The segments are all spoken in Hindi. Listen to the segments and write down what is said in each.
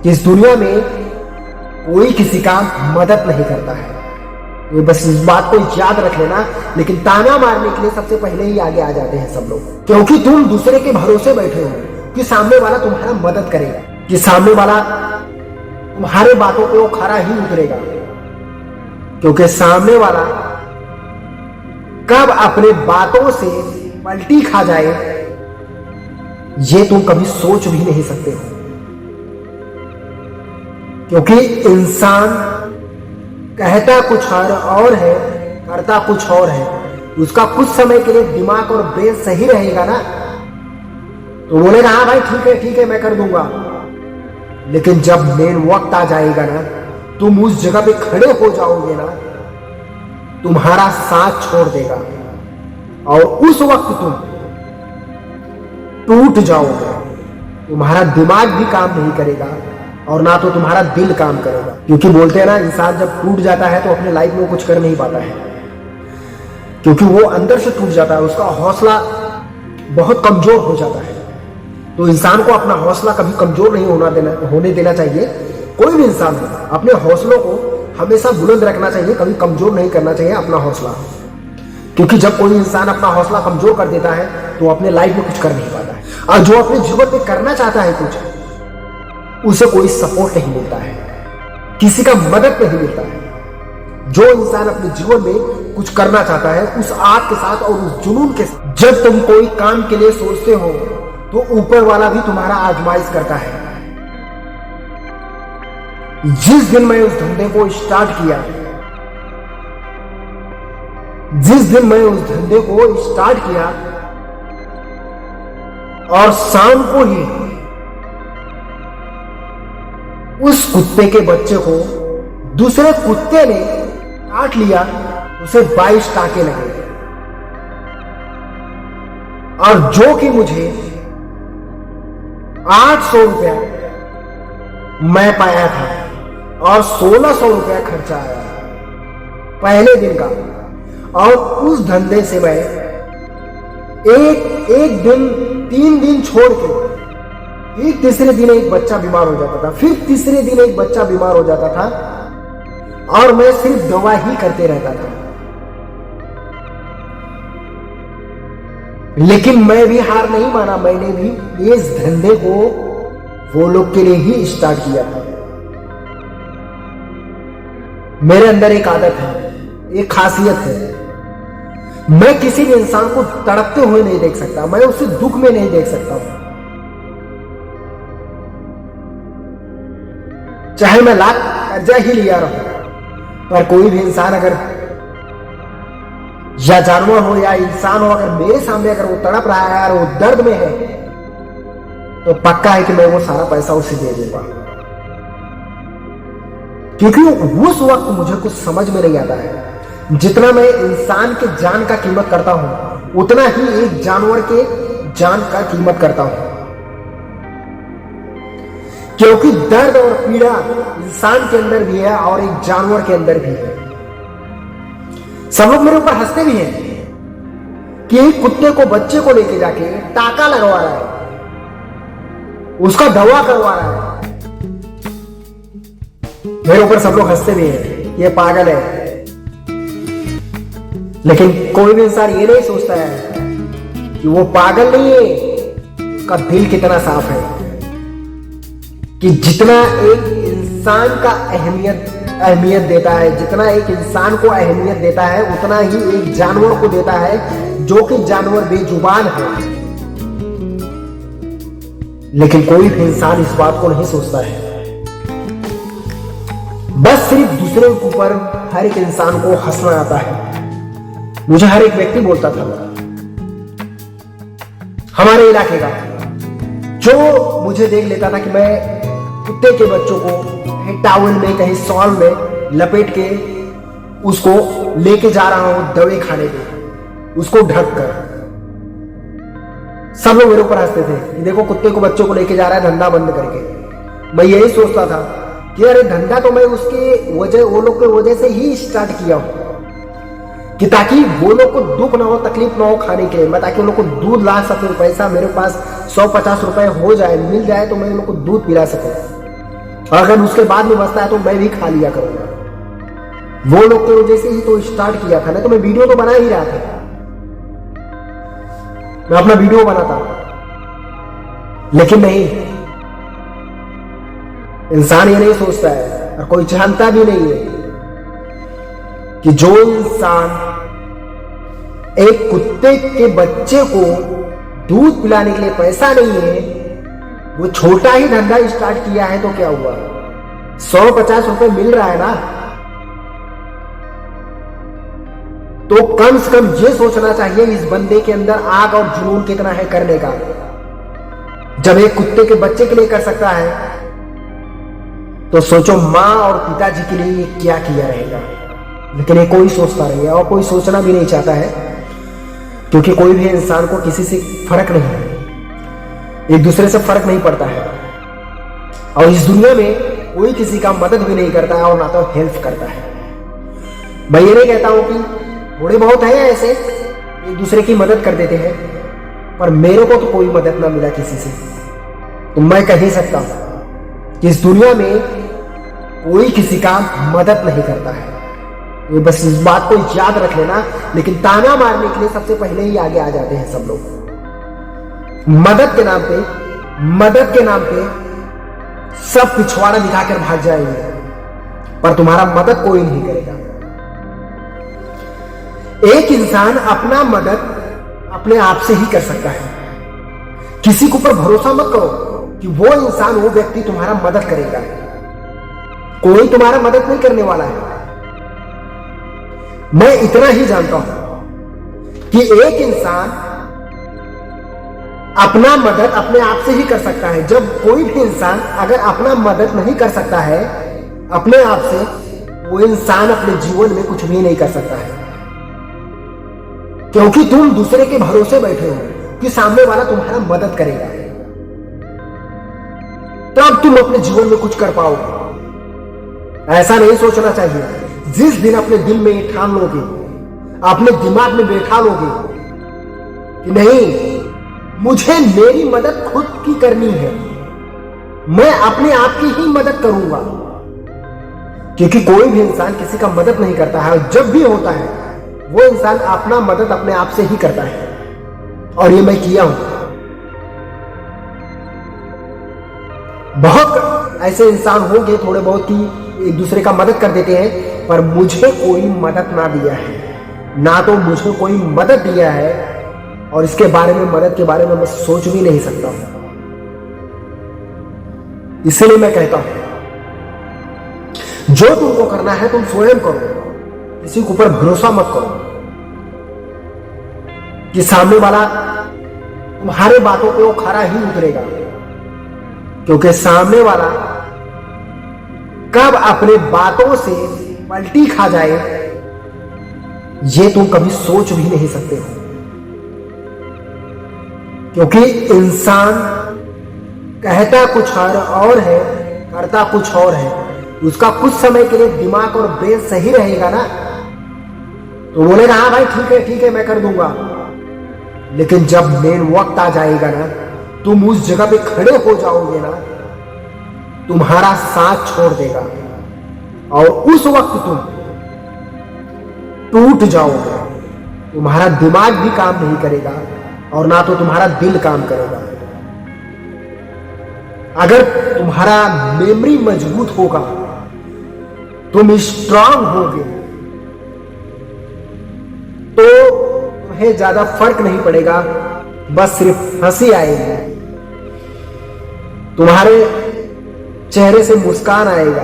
कि इस दुनिया में कोई किसी का मदद नहीं करता है। ये बस इस बात को याद रख लेना। लेकिन ताना मारने के लिए सबसे पहले ही आगे आ जाते हैं सब लोग, क्योंकि तुम दूसरे के भरोसे बैठे हो कि सामने वाला तुम्हारा मदद करेगा, कि सामने वाला तुम्हारे बातों पे वो खरा ही उतरेगा। क्योंकि सामने वाला कब अपने बातों से पलटी खा जाए ये तुम कभी सोच भी नहीं सकते हो। क्योंकि इंसान कहता कुछ और है, करता कुछ और है। उसका कुछ समय के लिए दिमाग और ब्रेन सही रहेगा ना, तो बोलेगा हाँ भाई ठीक है मैं कर दूंगा। लेकिन जब मेन वक्त आ जाएगा ना, तुम उस जगह पे खड़े हो जाओगे ना, तुम्हारा साथ छोड़ देगा और उस वक्त तुम टूट जाओगे। तुम्हारा दिमाग भी काम नहीं करेगा और ना तो तुम्हारा दिल काम करेगा। क्योंकि बोलते हैं ना, इंसान जब टूट जाता है तो अपने लाइफ में कुछ कर नहीं पाता है, क्योंकि वो अंदर से टूट जाता है, उसका हौसला बहुत कमजोर हो जाता है। तो इंसान को अपना हौसला कभी कमजोर नहीं होने देना चाहिए। कोई भी इंसान अपने हौसलों को हमेशा बुलंद रखना चाहिए, कभी कमजोर नहीं करना चाहिए अपना हौसला। क्योंकि जब कोई इंसान अपना हौसला कमजोर कर देता है तो अपने लाइफ में कुछ कर नहीं पाता है। और जो अपने जीवन में करना चाहता है कुछ, उसे कोई सपोर्ट नहीं मिलता है, किसी का मदद नहीं मिलता है। जो इंसान अपने जीवन में कुछ करना चाहता है उस आग के साथ और उस जुनून के साथ, जब तुम कोई काम के लिए सोचते हो तो ऊपर वाला भी तुम्हारा आजमाइश करता है। जिस दिन मैं उस धंधे को स्टार्ट किया, और शाम को ही उस कुत्ते के बच्चे को दूसरे कुत्ते ने काट लिया, उसे 22 टाके लगे। और जो कि मुझे 800 रुपया मैं पाया था और 1600 रुपया खर्चा आया पहले दिन का। और उस धंधे से मैं एक दिन 3 दिन छोड़ के फिर तीसरे दिन एक बच्चा बीमार हो जाता था, फिर तीसरे दिन एक बच्चा बीमार हो जाता था और मैं सिर्फ दवा ही करते रहता था। लेकिन मैं भी हार नहीं माना, मैंने भी इस धंधे को वो लोग के लिए ही स्टार्ट किया था। मेरे अंदर एक आदत है, एक खासियत है, मैं किसी भी इंसान को तड़पते हुए नहीं देख सकता, मैं उसे दुख में नहीं देख सकता हूं। चाहे मैं लाख कर्जा ही लिया रहूं, पर कोई भी इंसान अगर, या जानवर हो या इंसान हो, अगर मेरे सामने अगर वो तड़प रहा है और वो दर्द में है, तो पक्का है कि मैं वो सारा पैसा उसे दे दूंगा। क्योंकि उस वक्त मुझे कुछ समझ में नहीं आता है, जितना मैं इंसान के जान का कीमत करता हूं उतना ही एक जानवर के जान का कीमत करता हूं। क्योंकि दर्द और पीड़ा इंसान के अंदर भी है और एक जानवर के अंदर भी है। सब लोग मेरे ऊपर हंसते भी हैं कि कुत्ते को, बच्चे को लेके जाके टाका लगवा रहा है, उसका दवा करवा रहा है। मेरे ऊपर सब लोग हंसते भी हैं, ये पागल है। लेकिन कोई भी इंसान ये नहीं सोचता है कि वो पागल नहीं है, उसका दिल कितना साफ है। कि जितना एक इंसान का अहमियत देता है, जितना एक इंसान को अहमियत देता है, उतना ही एक जानवर को देता है, जो कि जानवर बेजुबान है। लेकिन कोई भी इंसान इस बात को नहीं सोचता है। बस सिर्फ दूसरे के ऊपर हर एक इंसान को हंसना आता है। मुझे हर एक व्यक्ति बोलता था, हमारे इलाके का, जो मुझे देख लेता था कि मैं कुत्ते के बच्चों को कहीं टॉवल में, कहीं शॉल में लपेट के उसको लेके जा रहा हूं दवाई खाने पे, उसको ढक कर, सब लोग मेरे ऊपर हंसते थे कि देखो कुत्ते को, बच्चों को लेके जा रहा है धंधा बंद करके। मैं यही सोचता था कि अरे धंधा तो मैं उसके वजह, वो लोग के वजह से ही स्टार्ट किया हूं, कि ताकि वो लोग को दुख ना हो, तकलीफ ना हो खाने के लिए। मैं ताकि उन लोग को दूध ला सकूं, पैसा मेरे पास 150 रुपए हो जाए, मिल जाए तो मैं उन लोग को दूध पिला सकूं। अगर उसके बाद में बचता है तो मैं भी खा लिया करूंगा। वो लोग की वजह से ही तो स्टार्ट किया था, नहीं तो मैं वीडियो तो बना ही रहा था, मैं अपना वीडियो बनाता। लेकिन नहीं, इंसान ये नहीं सोचता है और कोई जानता भी नहीं है कि जो इंसान एक कुत्ते के बच्चे को दूध पिलाने के लिए पैसा नहीं है, वो छोटा ही धंधा स्टार्ट किया है तो क्या हुआ, 150 रुपए मिल रहा है ना, तो कम से कम ये सोचना चाहिए इस बंदे के अंदर आग और जुनून कितना है करने का। जब एक कुत्ते के बच्चे के लिए कर सकता है तो सोचो मां और पिताजी के लिए क्या किया रहेगा। लेकिन ये कोई सोचता नहीं है और कोई सोचना भी नहीं चाहता है, क्योंकि कोई भी इंसान को किसी से फर्क नहीं है, एक दूसरे से फर्क नहीं पड़ता है। और इस दुनिया में कोई किसी का मदद भी नहीं करता है और ना तो हेल्प करता है। मैं ये नहीं कहता हूं कि थोड़े बहुत है ऐसे एक दूसरे की मदद कर देते हैं, पर मेरे को तो कोई मदद ना मिला किसी से। तो मैं कह ही सकता हूं कि इस दुनिया में कोई किसी का मदद नहीं करता है। ये बस इस बात को याद रख लेना। लेकिन ताना मारने के लिए सबसे पहले ही आगे आ जाते हैं सब लोग। मदद के नाम पे सब पिछवाड़ा दिखाकर भाग जाएंगे, पर तुम्हारा मदद कोई नहीं करेगा। एक इंसान अपना मदद अपने आप से ही कर सकता है। किसी के ऊपर भरोसा मत करो कि वो इंसान, वो व्यक्ति तुम्हारा मदद करेगा। कोई तुम्हारा मदद नहीं करने वाला है। मैं इतना ही जानता हूं कि एक इंसान अपना मदद अपने आप से ही कर सकता है। जब कोई भी इंसान अगर अपना मदद नहीं कर सकता है अपने आप से, वो इंसान अपने जीवन में कुछ भी नहीं कर सकता है। क्योंकि तुम दूसरे के भरोसे बैठे हो कि सामने वाला तुम्हारा मदद करेगा, तब तुम अपने जीवन में कुछ कर पाओगे। ऐसा नहीं सोचना चाहिए। जिस दिन अपने दिल में ठान लोगे, अपने दिमाग में बैठा लोगे कि नहीं, मुझे मेरी मदद खुद की करनी है, मैं अपने आप की ही मदद करूंगा। क्योंकि कोई भी इंसान किसी का मदद नहीं करता है, और जब भी होता है वो इंसान अपना मदद अपने आप से ही करता है। और ये मैं किया हूं। बहुत ऐसे इंसान होंगे थोड़े बहुत की एक दूसरे का मदद कर देते हैं, पर मुझे कोई मदद ना दिया है, ना तो मुझे कोई मदद दिया है, और इसके बारे में, मदद के बारे में मैं सोच भी नहीं सकता हूं। इसलिए मैं कहता हूं, जो तुमको करना है तुम स्वयं करो, किसी के ऊपर भरोसा मत करो कि सामने वाला तुम्हारे बातों पे वो खरा ही उतरेगा। क्योंकि सामने वाला कब अपने बातों से पलटी खा जाए, ये तुम कभी सोच भी नहीं सकते हो। क्योंकि इंसान कहता कुछ और है, करता कुछ और है। उसका कुछ समय के लिए दिमाग और ब्रेन सही रहेगा ना, तो बोलेगा हाँ भाई ठीक है मैं कर दूंगा। लेकिन जब मेन वक्त आ जाएगा ना, तुम उस जगह पे खड़े हो जाओगे ना, तुम्हारा साथ छोड़ देगा और उस वक्त तुम टूट जाओगे। तुम्हारा दिमाग भी काम नहीं करेगा और ना तो तुम्हारा दिल काम करेगा। अगर तुम्हारा मेमोरी मजबूत होगा, तुम स्ट्रांग होगे, तो तुम्हें ज्यादा फर्क नहीं पड़ेगा, बस सिर्फ हंसी आएगी, तुम्हारे चेहरे से मुस्कान आएगा।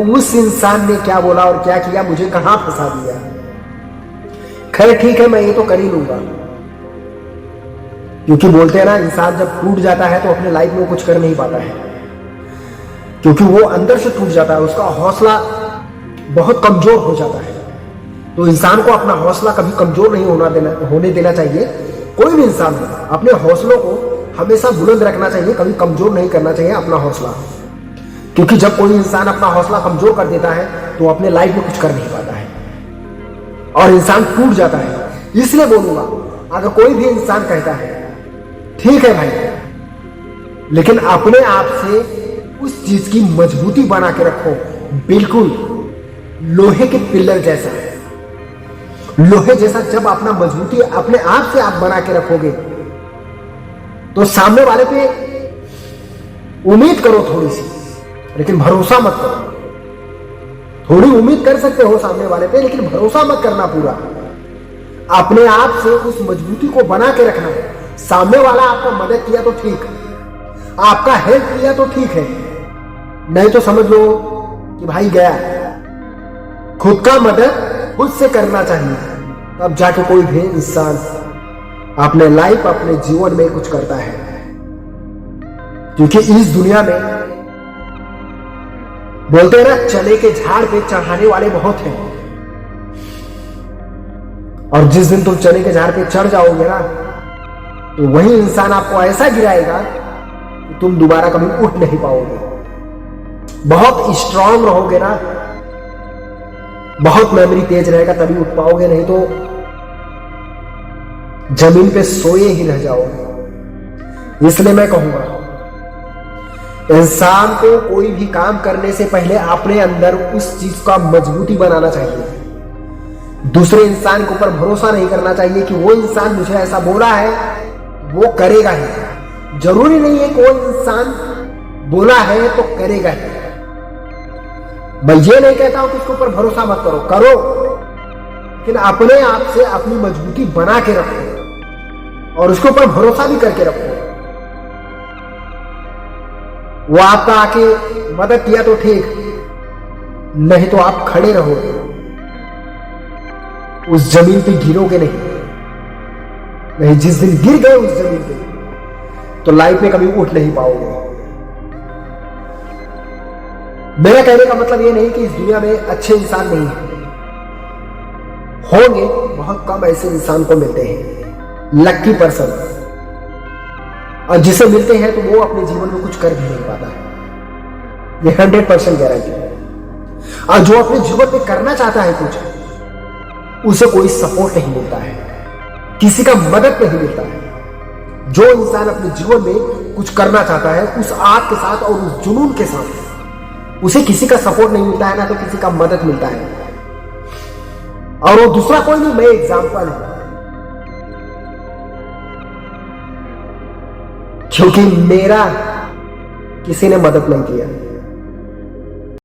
उस इंसान ने क्या बोला और क्या किया, मुझे कहां फंसा दिया। खैर ठीक है, मैं ये तो कर ही लूंगा। क्योंकि बोलते हैं ना, इंसान जब टूट जाता है तो अपने लाइफ में कुछ कर नहीं पाता है, क्योंकि वो अंदर से टूट जाता है, उसका हौसला बहुत कमजोर हो जाता है। तो इंसान को अपना हौसला कभी कमजोर नहीं होने देना चाहिए। कोई भी इंसान अपने हौसलों को हमेशा बुलंद रखना चाहिए, कभी कमजोर नहीं करना चाहिए अपना हौसला। क्योंकि जब कोई इंसान अपना हौसला कमजोर कर देता है तो अपने लाइफ में कुछ कर नहीं पाता है और इंसान टूट जाता है। इसलिए बोलूंगा, अगर कोई भी इंसान कहता है ठीक है भाई, लेकिन अपने आप से उस चीज की मजबूती बना के रखो, बिल्कुल लोहे के पिलर जैसा। लोहे जैसा जब अपना मजबूती अपने आप से आप बना के रखोगे तो सामने वाले पे उम्मीद करो थोड़ी सी, लेकिन भरोसा मत करो। थोड़ी उम्मीद कर सकते हो सामने वाले पे, लेकिन भरोसा मत करना पूरा। अपने आप से उस मजबूती को बना के रखना है। सामने वाला आपका मदद किया तो ठीक, आपका हेल्प किया तो ठीक है, नहीं तो समझ लो कि भाई गया। खुद का मदद खुद से करना चाहिए, तब जाके कोई भी इंसान अपने लाइफ अपने जीवन में कुछ करता है। क्योंकि इस दुनिया में बोलते हैं ना, चने के झाड़ पे चढ़ाने वाले बहुत हैं, और जिस दिन तुम चने के झाड़ पे चढ़ जाओगे ना, तो वही इंसान आपको ऐसा गिराएगा कि तुम दोबारा कभी उठ नहीं पाओगे। बहुत स्ट्रांग रहोगे ना, बहुत मेमोरी तेज रहेगा तभी उठ पाओगे, नहीं तो जमीन पे सोए ही रह जाओगे। इसलिए मैं कहूंगा, इंसान को कोई भी काम करने से पहले अपने अंदर उस चीज का मजबूती बनाना चाहिए। दूसरे इंसान के ऊपर भरोसा नहीं करना चाहिए कि वो इंसान मुझे ऐसा बोला है वो करेगा ही। जरूरी नहीं है कि वो इंसान बोला है तो करेगा ही। मैं ये नहीं कहता हूं कि उसके ऊपर भरोसा मत करो, करो, लेकिन अपने आप से अपनी मजबूती बना के रखो और उसके ऊपर भरोसा भी करके रखो। वो आपका आके मदद किया तो ठीक, नहीं तो आप खड़े रहोगे, उस जमीन पे गिरोगे नहीं। जिस दिन गिर गए उस जमीन पे तो लाइफ में कभी उठ नहीं पाओगे। मेरा कहने का मतलब ये नहीं कि इस दुनिया में अच्छे इंसान नहीं है, होंगे, बहुत कम ऐसे इंसान को मिलते हैं, लक्की पर्सन, और जिसे मिलते हैं तो वो अपने जीवन में कुछ कर भी नहीं पाता है, ये 100% गारंटी है। और जो अपने जीवन में करना चाहता है कुछ, उसे कोई सपोर्ट नहीं मिलता है, किसी का मदद नहीं मिलता है। जो इंसान अपने जीवन में कुछ करना चाहता है उस आग के साथ और उस जुनून के साथ, उसे किसी का सपोर्ट नहीं मिलता है, ना तो किसी का मदद मिलता है। और वो दूसरा कोई नहीं, मैं एग्जाम्पल हूं, क्योंकि मेरा किसी ने मदद नहीं किया।